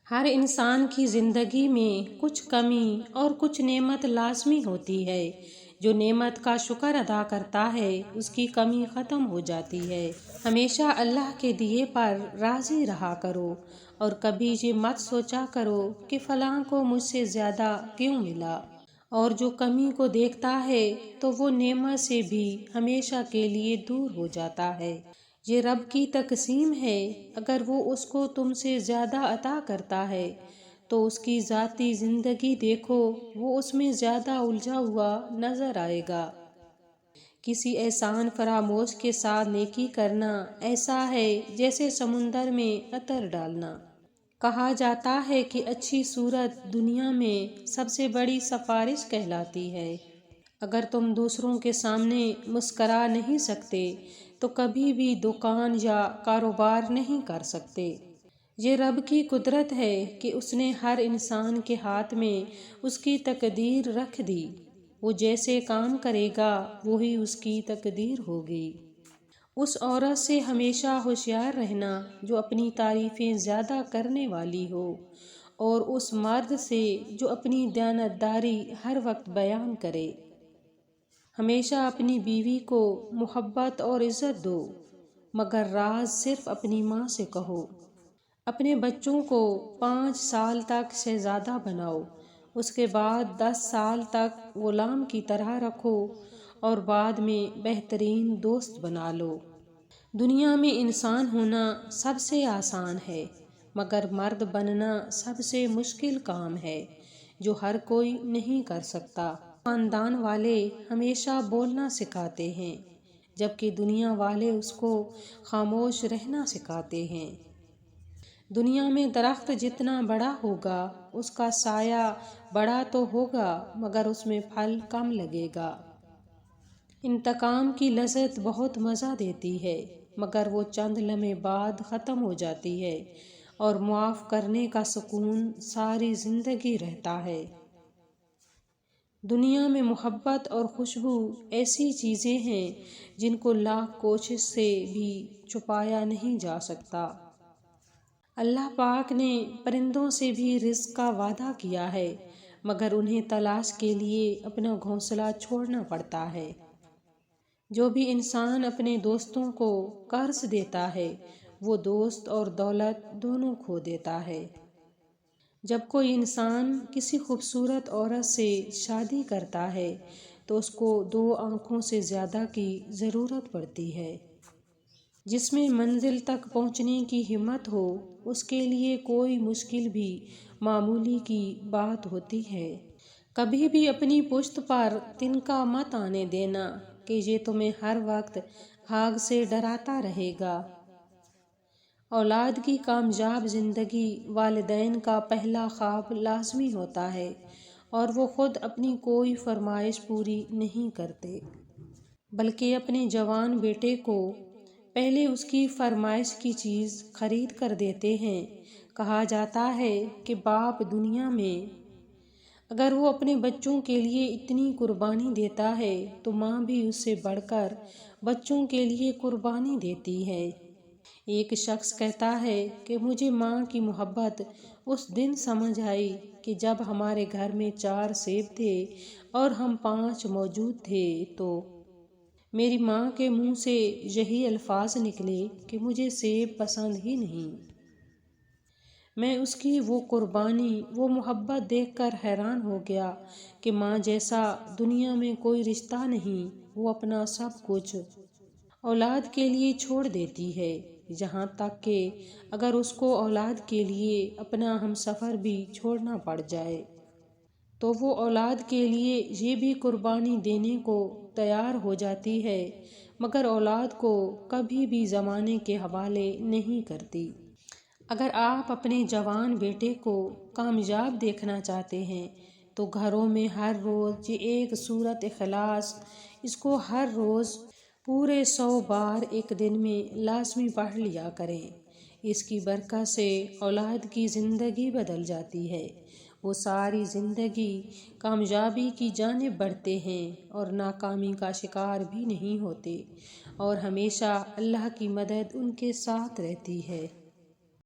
ہر انسان کی زندگی میں کچھ کمی اور کچھ نعمت لازمی ہوتی ہے۔ جو نعمت کا شکر ادا کرتا ہے اس کی کمی ختم ہو جاتی ہے۔ ہمیشہ اللہ کے دیے پر راضی رہا کرو اور کبھی یہ مت سوچا کرو کہ فلاں کو مجھ سے زیادہ کیوں ملا، اور جو کمی کو دیکھتا ہے تو وہ نعمت سے بھی ہمیشہ کے لیے دور ہو جاتا ہے۔ یہ رب کی تقسیم ہے، اگر وہ اس کو تم سے زیادہ عطا کرتا ہے تو اس کی ذاتی زندگی دیکھو، وہ اس میں زیادہ الجھا ہوا نظر آئے گا۔ کسی احسان فراموش کے ساتھ نیکی کرنا ایسا ہے جیسے سمندر میں عطر ڈالنا۔ کہا جاتا ہے کہ اچھی صورت دنیا میں سب سے بڑی سفارش کہلاتی ہے۔ اگر تم دوسروں کے سامنے مسکرا نہیں سکتے تو کبھی بھی دکان یا کاروبار نہیں کر سکتے۔ یہ رب کی قدرت ہے کہ اس نے ہر انسان کے ہاتھ میں اس کی تقدیر رکھ دی۔ وہ جیسے کام کرے گا وہی اس کی تقدیر ہوگی۔ اس عورت سے ہمیشہ ہوشیار رہنا جو اپنی تعریفیں زیادہ کرنے والی ہو، اور اس مرد سے جو اپنی دیانتداری ہر وقت بیان کرے۔ ہمیشہ اپنی بیوی کو محبت اور عزت دو، مگر راز صرف اپنی ماں سے کہو۔ اپنے بچوں کو 5 سال تک شہزادہ بناؤ، اس کے بعد 10 سال تک غلام کی طرح رکھو اور بعد میں بہترین دوست بنا لو۔ دنیا میں انسان ہونا سب سے آسان ہے، مگر مرد بننا سب سے مشکل کام ہے جو ہر کوئی نہیں کر سکتا۔ خاندان والے ہمیشہ بولنا سکھاتے ہیں، جبکہ دنیا والے اس کو خاموش رہنا سکھاتے ہیں۔ دنیا میں درخت جتنا بڑا ہوگا اس کا سایہ بڑا تو ہوگا، مگر اس میں پھل کم لگے گا۔ انتقام کی لذت بہت مزہ دیتی ہے، مگر وہ چند لمحے بعد ختم ہو جاتی ہے، اور معاف کرنے کا سکون ساری زندگی رہتا ہے۔ دنیا میں محبت اور خوشبو ایسی چیزیں ہیں جن کو لاکھ کوشش سے بھی چھپایا نہیں جا سکتا۔ اللہ پاک نے پرندوں سے بھی رزق کا وعدہ کیا ہے، مگر انہیں تلاش کے لیے اپنا گھونسلہ چھوڑنا پڑتا ہے۔ جو بھی انسان اپنے دوستوں کو قرض دیتا ہے وہ دوست اور دولت دونوں کھو دیتا ہے۔ جب کوئی انسان کسی خوبصورت عورت سے شادی کرتا ہے تو اس کو 2 آنکھوں سے زیادہ کی ضرورت پڑتی ہے۔ جس میں منزل تک پہنچنے کی ہمت ہو اس کے لیے کوئی مشکل بھی معمولی کی بات ہوتی ہے۔ کبھی بھی اپنی پشت پر تنکا مت آنے دینا کہ یہ تمہیں ہر وقت آگ سے ڈراتا رہے گا۔ اولاد کی کامیاب زندگی والدین کا پہلا خواب لازمی ہوتا ہے، اور وہ خود اپنی کوئی فرمائش پوری نہیں کرتے، بلکہ اپنے جوان بیٹے کو پہلے اس کی فرمائش کی چیز خرید کر دیتے ہیں۔ کہا جاتا ہے کہ باپ دنیا میں اگر وہ اپنے بچوں کے لیے اتنی قربانی دیتا ہے تو ماں بھی اس سے بڑھ کر بچوں کے لیے قربانی دیتی ہے۔ ایک شخص کہتا ہے کہ مجھے ماں کی محبت اس دن سمجھ آئی کہ جب ہمارے گھر میں 4 سیب تھے اور ہم 5 موجود تھے تو میری ماں کے منہ سے یہی الفاظ نکلے کہ مجھے سیب پسند ہی نہیں۔ میں اس کی وہ قربانی، وہ محبت دیکھ کر حیران ہو گیا کہ ماں جیسا دنیا میں کوئی رشتہ نہیں۔ وہ اپنا سب کچھ اولاد کے لیے چھوڑ دیتی ہے، یہاں تک کہ اگر اس کو اولاد کے لیے اپنا ہمسفر بھی چھوڑنا پڑ جائے تو وہ اولاد کے لیے یہ بھی قربانی دینے کو تیار ہو جاتی ہے، مگر اولاد کو کبھی بھی زمانے کے حوالے نہیں کرتی۔ اگر آپ اپنے جوان بیٹے کو کامیاب دیکھنا چاہتے ہیں تو گھروں میں ہر روز یہ ایک سورۃ اخلاص، اس کو ہر روز پورے 100 بار ایک دن میں لازمی پڑھ لیا کریں۔ اس کی برکت سے اولاد کی زندگی بدل جاتی ہے، وہ ساری زندگی کامیابی کی جانب بڑھتے ہیں اور ناکامی کا شکار بھی نہیں ہوتے، اور ہمیشہ اللہ کی مدد ان کے ساتھ رہتی ہے۔